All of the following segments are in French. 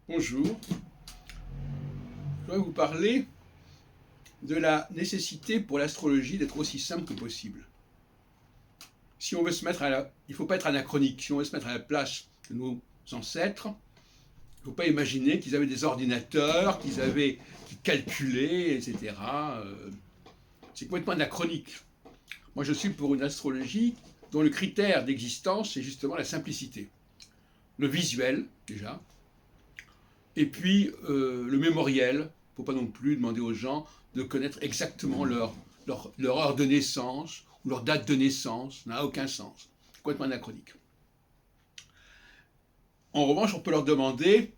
Bonjour, je vais vous parler de la nécessité pour l'astrologie d'être aussi simple que possible. Si on veut se mettre il ne faut pas être anachronique. Si on veut se mettre à la place de nos ancêtres, il ne faut pas imaginer qu'ils avaient des ordinateurs, qui calculaient, etc. C'est complètement anachronique. Moi, je suis pour une astrologie dont le critère d'existence, c'est justement la simplicité. Le visuel, déjà, et puis le mémoriel. Il ne faut pas non plus demander aux gens de connaître exactement leur heure de naissance ou leur date de naissance. Ça n'a aucun sens. Complètement anachronique. En revanche, on peut leur demander,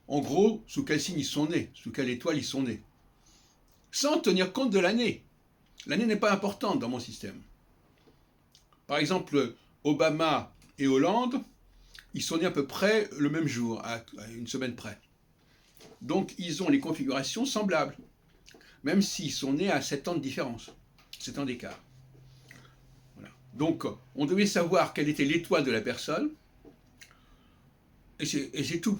en gros, sous quel signe ils sont nés, sous quelle étoile ils sont nés, sans tenir compte de l'année. L'année n'est pas importante dans mon système. Par exemple, Obama et Hollande, ils sont nés à peu près le même jour, à une semaine près. Donc ils ont les configurations semblables, même s'ils sont nés à 7 ans de différence, 7 ans d'écart. Voilà. Donc on devait savoir quelle était l'étoile de la personne, et c'est tout.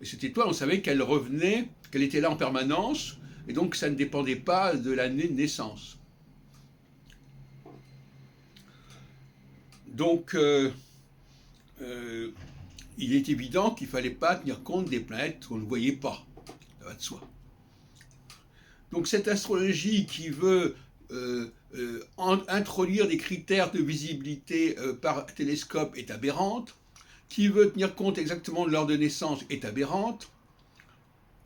Et cette étoile, on savait qu'elle revenait, qu'elle était là en permanence, et donc ça ne dépendait pas de l'année de naissance. Donc il est évident qu'il ne fallait pas tenir compte des planètes qu'on ne voyait pas. Ça va de soi. Donc cette astrologie qui veut introduire des critères de visibilité par télescope est aberrante, qui veut tenir compte exactement de l'heure de naissance est aberrante,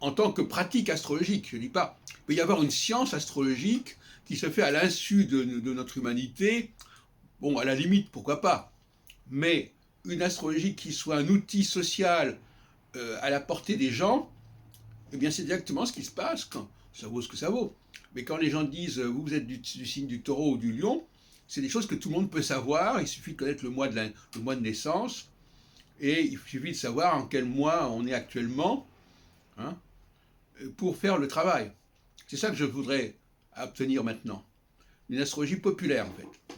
en tant que pratique astrologique. Je ne dis pas, il peut y avoir une science astrologique qui se fait à l'insu de notre humanité. Bon, à la limite, pourquoi pas. Mais une astrologie qui soit un outil social à la portée des gens, eh bien c'est exactement ce qui se passe quand ça vaut ce que ça vaut. Mais quand les gens disent vous êtes du signe du taureau ou du lion, c'est des choses que tout le monde peut savoir. Il suffit de connaître le mois de naissance et il suffit de savoir en quel mois on est actuellement, hein, pour faire le travail. C'est ça que je voudrais obtenir maintenant. Une astrologie populaire en fait.